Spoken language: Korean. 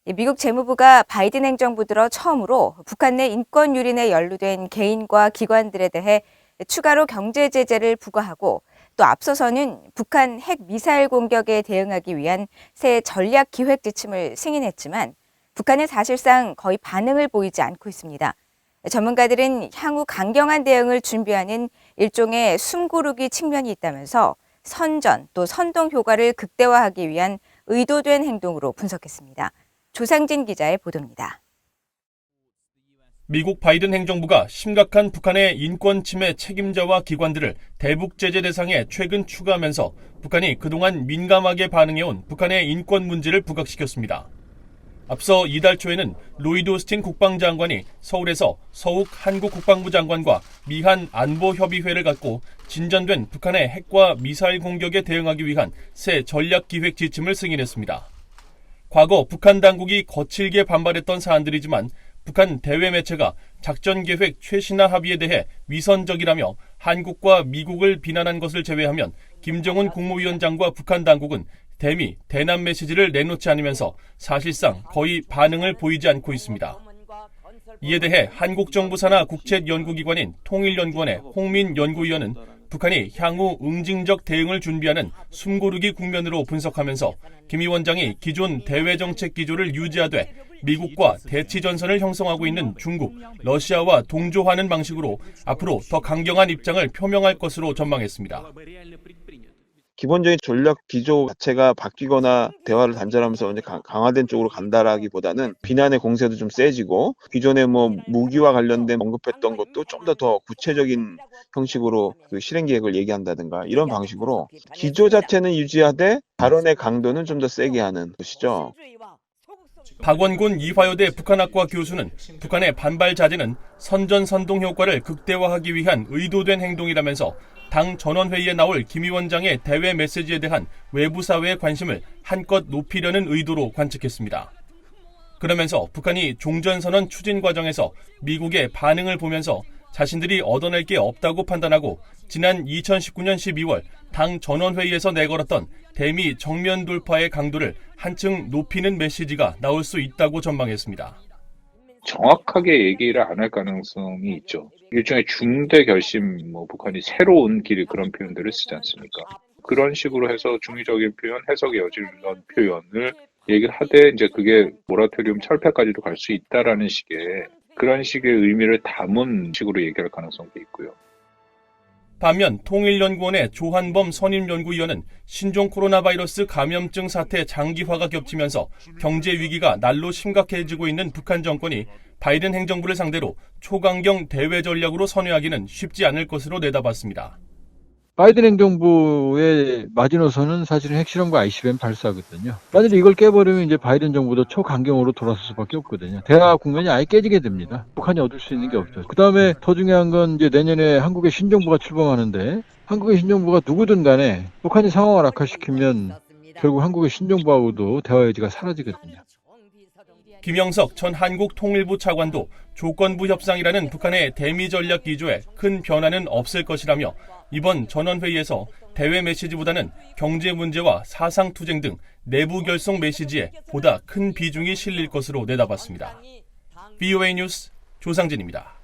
미국 재무부가 바이든 행정부 들어 처음으로 북한 내 인권 유린에 연루된 개인과 기관들에 대해 추가로 경제 제재를 부과하고 또 앞서서는 북한 핵 미사일 공격에 대응하기 위한 새 전략 기획 지침을 승인했지만 북한은 사실상 거의 반응을 보이지 않고 있습니다. 전문가들은 향후 강경한 대응을 준비하는 일종의 숨고르기 측면이 있다면서 선전 또 선동 효과를 극대화하기 위한 의도된 행동으로 분석했습니다. 조상진 기자의 보도입니다. 미국 바이든 행정부가 심각한 북한의 인권 침해 책임자와 기관들을 대북 제재 대상에 최근 추가하면서 북한이 그동안 민감하게 반응해온 북한의 인권 문제를 부각시켰습니다. 앞서 이달 초에는 로이드 오스틴 국방장관이 서울에서 서욱 한국 국방부 장관과 미한 안보협의회를 갖고 진전된 북한의 핵과 미사일 공격에 대응하기 위한 새 전략기획 지침을 승인했습니다. 과거 북한 당국이 거칠게 반발했던 사안들이지만 북한 대외 매체가 작전계획 최신화 합의에 대해 위선적이라며 한국과 미국을 비난한 것을 제외하면 김정은 국무위원장과 북한 당국은 대미, 대남 메시지를 내놓지 않으면서 사실상 거의 반응을 보이지 않고 있습니다. 이에 대해 한국 정부 산하 국책 연구기관인 통일연구원의 홍민 연구위원은 북한이 향후 응징적 대응을 준비하는 숨고르기 국면으로 분석하면서 김 위원장이 기존 대외정책 기조를 유지하되 미국과 대치전선을 형성하고 있는 중국, 러시아와 동조하는 방식으로 앞으로 더 강경한 입장을 표명할 것으로 전망했습니다. 기본적인 전략 기조 자체가 바뀌거나 대화를 단절하면서 이제 강화된 쪽으로 간다라기보다는 비난의 공세도 좀 세지고 기존에 무기와 관련된 언급했던 것도 좀 더 구체적인 형식으로 그 실행 계획을 얘기한다든가 이런 방식으로 기조 자체는 유지하되 발언의 강도는 좀 더 세게 하는 것이죠. 박원곤 이화여대 북한학과 교수는 북한의 반발 자제는 선전선동 효과를 극대화하기 위한 의도된 행동이라면서 당 전원회의에 나올 김 위원장의 대외 메시지에 대한 외부 사회의 관심을 한껏 높이려는 의도로 관측했습니다. 그러면서 북한이 종전선언 추진 과정에서 미국의 반응을 보면서 자신들이 얻어낼 게 없다고 판단하고 지난 2019년 12월 당 전원회의에서 내걸었던 대미 정면 돌파의 강도를 한층 높이는 메시지가 나올 수 있다고 전망했습니다. 정확하게 얘기를 안 할 가능성이 있죠. 일종의 중대 결심, 북한이 새로운 길 그런 표현들을 쓰지 않습니까? 그런 식으로 해서 중의적인 표현, 해석의 여지를 넣은 표현을 얘기를 하되 이제 그게 모라토리움 철폐까지도 갈 수 있다라는 식의 그런 식의 의미를 담은 식으로 얘기할 가능성도 있고요. 반면 통일연구원의 조한범 선임연구위원은 신종 코로나 바이러스 감염증 사태 장기화가 겹치면서 경제 위기가 날로 심각해지고 있는 북한 정권이 바이든 행정부를 상대로 초강경 대외 전략으로 선회하기는 쉽지 않을 것으로 내다봤습니다. 바이든 행정부의 마지노선은 사실은 핵실험과 ICBM 발사거든요. 만약에 이걸 깨버리면 이제 바이든 정부도 초강경으로 돌아설 수밖에 없거든요. 대화 국면이 아예 깨지게 됩니다. 북한이 얻을 수 있는 게 없죠. 그 다음에 더 중요한 건 이제 내년에 한국의 신정부가 출범하는데 한국의 신정부가 누구든 간에 북한이 상황을 악화시키면 결국 한국의 신정부하고도 대화 여지가 사라지거든요. 김영석 전 한국통일부 차관도 조건부 협상이라는 북한의 대미 전략 기조에 큰 변화는 없을 것이라며 이번 전원회의에서 대외 메시지보다는 경제 문제와 사상투쟁 등 내부 결속 메시지에 보다 큰 비중이 실릴 것으로 내다봤습니다. VOA 뉴스 조상진입니다.